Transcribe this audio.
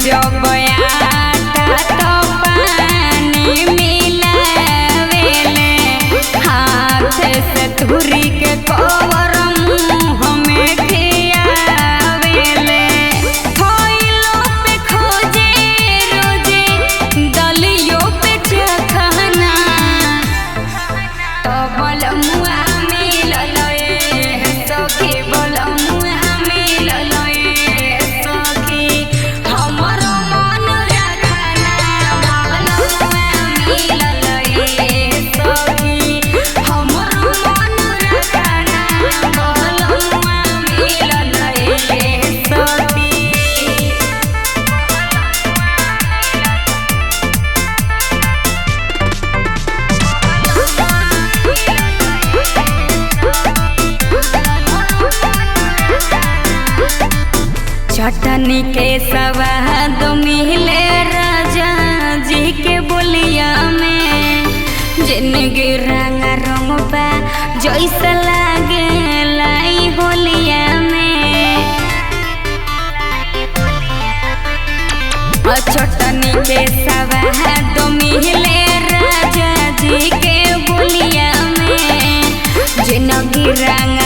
जब आटा तो पानी मिलावेले हाथ से धुरी के कवर मुँह में खियावेले थैलों पे खोजे रोजे दलियों पे चखना तो बलमुआ मिलल सखी बलमुआ मिलल सखी हमर मन रखना बलमुआ मिलल सखी हमर मन रखना बलमुआ मिलल सखी। चटनी के स्वाद मिले राजा जी के बोलिया में जिंदगी रंग रंगबा जैसा लागे लाई होलिया में चटनी के स्वाद मिले राजा जी के बोलिया में जिंदगी रंग